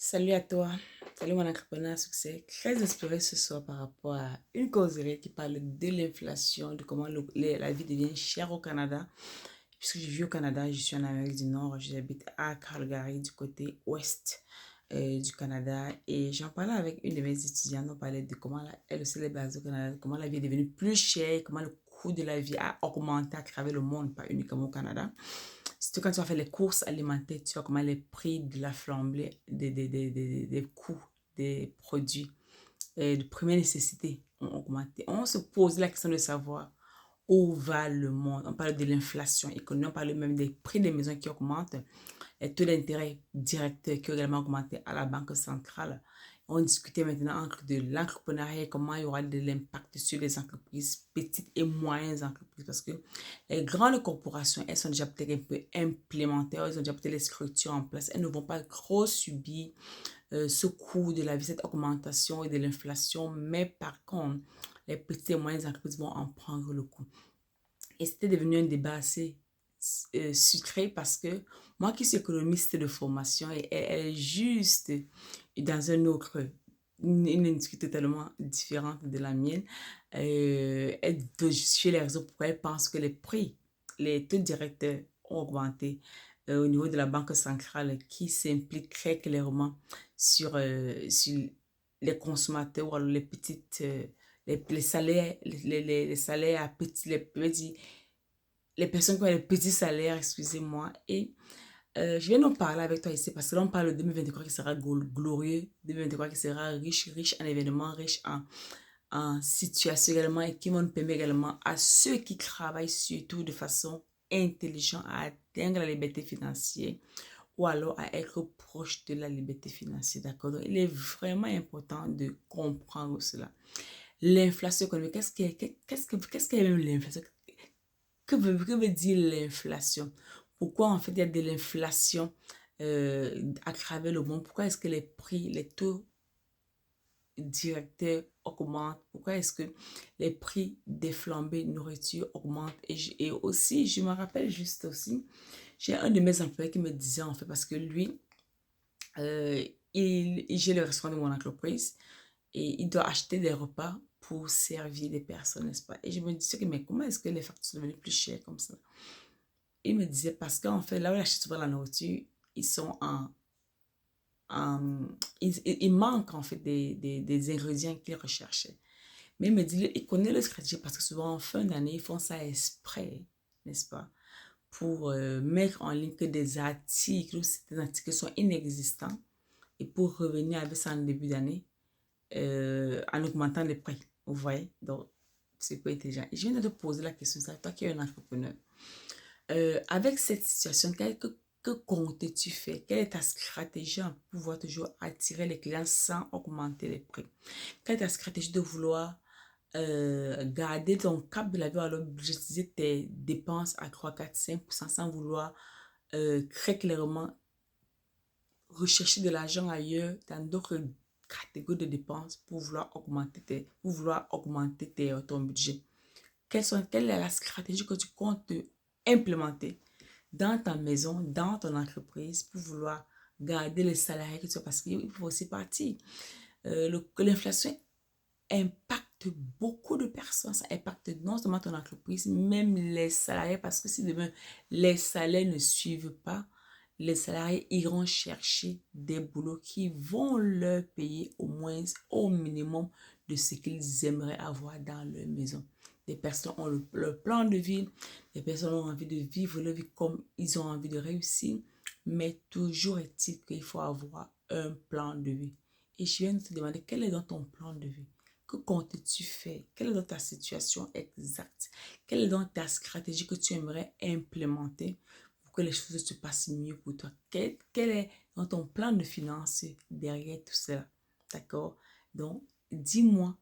Salut à toi, salut mon entrepreneur à succès. Très inspiré ce soir par rapport à une causerie qui parle de l'inflation, de comment la vie devient chère au Canada. Puisque je vis au Canada, je suis en Amérique du Nord, j'habite à Calgary, du côté ouest du Canada. Et j'en parlais avec une de mes étudiantes, on parlait de comment elle aussi est basée au Canada, comment la vie est devenue plus chère, comment le coût de la vie a augmenté à travers le monde, pas uniquement au Canada. Surtout quand tu vas faire les courses alimentaires, tu vois comment les prix de la flambée des coûts des produits de première nécessité ont augmenté. On se pose la question de savoir où va le monde. On parle de l'inflation économique, on parle même des prix des maisons qui augmentent, les taux d'intérêt directeurs qui ont également augmenté à la Banque centrale. On discutait maintenant de l'entrepreneuriat et comment il y aura de l'impact sur les entreprises, petites et moyennes entreprises, parce que les grandes corporations, elles sont déjà peut-être un peu implémentées, elles ont déjà peut-être les structures en place, elles ne vont pas trop subir ce coût de la vie, cette augmentation et de l'inflation, mais par contre, les petites et moyennes entreprises vont en prendre le coup. Et c'était devenu un débat assez sucré parce que moi qui suis économiste de formation et elle est juste dans un autre, une industrie totalement différente de la mienne, elle veut justifier les raisons pourquoi elle pense que les prix, les taux directeurs ont augmenté au niveau de la banque centrale qui s'implique très clairement sur les consommateurs ou alors les petites, les salaires, les salaires à petits, les personnes qui ont les petits salaires, excusez-moi. Et je viens d'en parler avec toi ici parce que là, on parle de 2023 qui sera glorieux, 2023 qui sera riche, riche en événements, riche en situations également et qui nous permet également à ceux qui travaillent surtout de façon intelligente à atteindre la liberté financière ou alors à être proche de la liberté financière, d'accord? Donc, il est vraiment important de comprendre cela. L'inflation économique, qu'est-ce qu'est même l'inflation? Que veut dire l'inflation? Pourquoi en fait il y a de l'inflation à travers le monde? Pourquoi est-ce que les prix, les taux directeurs augmentent? Pourquoi est-ce que les prix des flambées de nourriture augmentent? Et aussi, je me rappelle juste aussi, j'ai un de mes employés qui me disait en fait, parce que lui, euh, il gère le restaurant de mon entreprise et il doit acheter des repas pour servir des personnes, n'est-ce pas? Et je me disais que, mais comment est-ce que les factures sont devenues plus chères comme ça? Il me disait parce qu'en fait, là où il achète souvent la nourriture, ils sont il manque en fait des ingrédients qu'il recherchait. Mais il me dit, il connaît le stratégie parce que souvent en fin d'année, ils font ça exprès, n'est-ce pas? Pour mettre en ligne que des articles ou des articles qui sont inexistants et pour revenir avec ça en début d'année en augmentant les prix. Vous voyez? Donc, c'est pas intelligent. Et je viens de te poser la question, ça, toi qui es un entrepreneur. Avec cette situation, que comptes-tu faire? Quelle est ta stratégie pour pouvoir toujours attirer les clients sans augmenter les prix? Quelle est ta stratégie de vouloir garder ton cap de la vie, alors budgétiser tes dépenses à 3, 4, 5% sans vouloir très clairement rechercher de l'argent ailleurs dans d'autres catégories de dépenses pour vouloir augmenter ton budget? Quelle est la stratégie que tu comptes implémenter dans ta maison, dans ton entreprise pour vouloir garder les salariés que tu as parce qu'il faut aussi partir. L'inflation impacte beaucoup de personnes. Ça impacte non seulement ton entreprise, même les salariés parce que si demain les salaires ne suivent pas, les salariés iront chercher des boulots qui vont leur payer au moins au minimum de ce qu'ils aimeraient avoir dans leur maison. Des personnes ont leur plan de vie, des personnes ont envie de vivre leur vie comme ils ont envie de réussir, mais toujours est-il qu'il faut avoir un plan de vie. Et je viens de te demander quel est dans ton plan de vie? Que comptes-tu faire? Quelle est dans ta situation exacte? Quelle est dans ta stratégie que tu aimerais implémenter pour que les choses se passent mieux pour toi? Quel est dans ton plan de finances derrière tout cela? D'accord? Donc, dis-moi.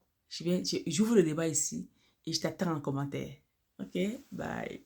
J'ouvre le débat ici et je t'attends en commentaire. Ok? Bye.